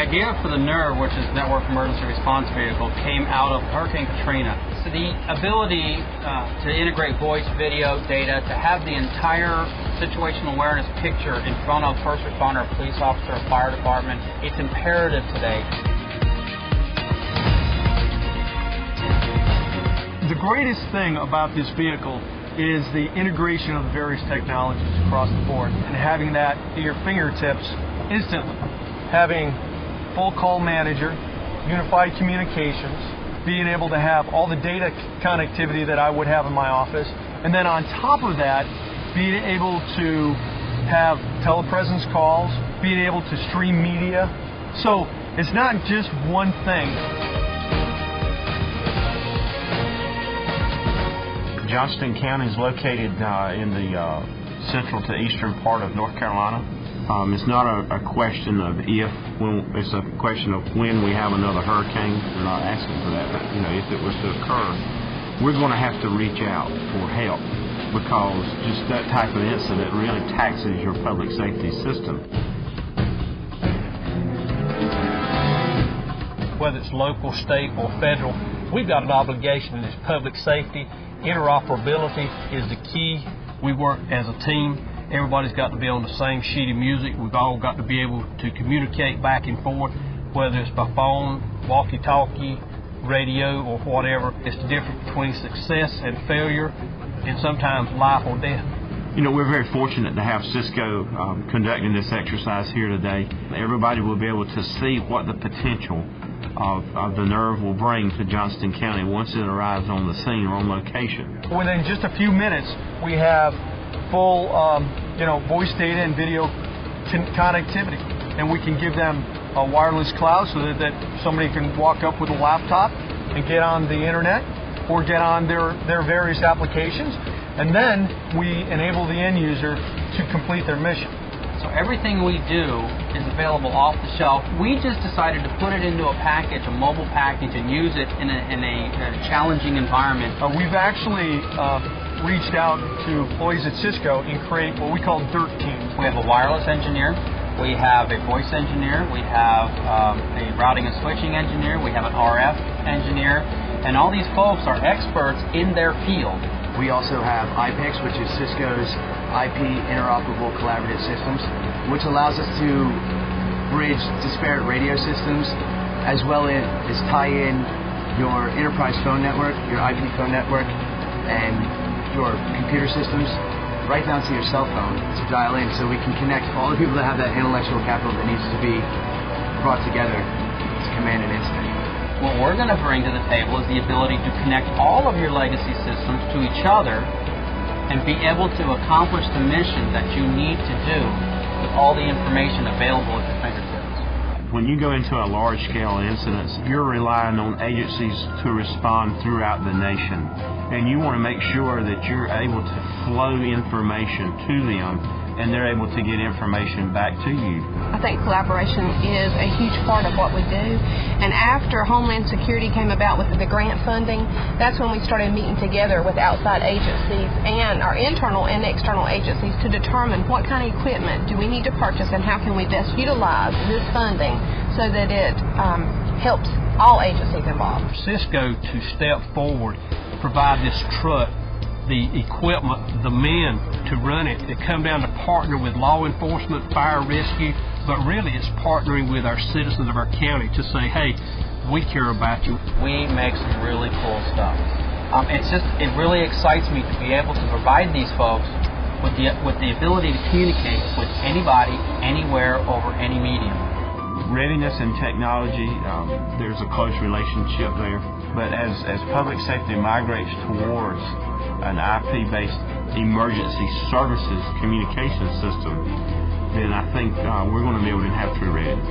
idea for the NERV, which is Network Emergency Response Vehicle, came out of Hurricane Katrina. So the ability to integrate voice, video, data, to have the entire situational awareness picture in front of first responder, police officer, fire department, it's imperative today. The greatest thing about this vehicle is the integration of the various technologies across the board and having that at your fingertips instantly. Having full call manager, unified communications, being able to have all the data connectivity that I would have in my office, and then on top of that, being able to have telepresence calls, being able to stream media. So it's not just one thing. Johnston County is located in the central to eastern part of North Carolina. It's not a question of if, it's a question of when we have another hurricane. We're not asking for that, but if it was to occur, we're going to have to reach out for help, because just that type of incident really taxes your public safety system. Whether it's local, state, or federal, we've got an obligation in this public safety. Interoperability is the key. We work as a team. Everybody's got to be on the same sheet of music. We've all got to be able to communicate back and forth, whether it's by phone, walkie-talkie, radio, or whatever. It's the difference between success and failure, and sometimes life or death. We're very fortunate to have Cisco conducting this exercise here today. Everybody will be able to see what the potential of the NERV will bring to Johnston County once it arrives on the scene or on location. Within just a few minutes, we have full voice data and video connectivity, and we can give them a wireless cloud so that somebody can walk up with a laptop and get on the internet or get on their various applications, and then we enable the end user to complete their mission. So everything we do is available off the shelf. We just decided to put it into a package, a mobile package, and use it in a challenging environment. We've actually reached out to employees at Cisco and create what we call DIRT teams. We have a wireless engineer, we have a voice engineer, we have a routing and switching engineer, we have an RF engineer, and all these folks are experts in their field. We also have IPEX, which is Cisco's IP Interoperable Collaborative Systems, which allows us to bridge disparate radio systems as well as tie in your enterprise phone network, your IP phone network, and your computer systems right down to your cell phone to dial in, so we can connect all the people that have that intellectual capital that needs to be brought together to command an incident. What we're going to bring to the table is the ability to connect all of your legacy systems to each other and be able to accomplish the mission that you need to do with all the information available at your fingertips. When you go into a large-scale incident, you're relying on agencies to respond throughout the nation, and you want to make sure that you're able to flow information to them and they're able to get information back to you. I think collaboration is a huge part of what we do, and after Homeland Security came about with the grant funding, that's when we started meeting together with outside agencies and our internal and external agencies to determine what kind of equipment do we need to purchase and how can we best utilize this funding so that it helps all agencies involved. Cisco to step forward, provide this truck, the equipment, the men to run it, to come down to partner with law enforcement, fire rescue, but really it's partnering with our citizens of our county to say, hey, we care about you. We make some really cool stuff. It really excites me to be able to provide these folks with the ability to communicate with anybody, anywhere, over any medium. Readiness and technology, there's a close relationship there, but as public safety migrates towards an IP-based emergency services communication system, then I think we're going to be able to have true readiness.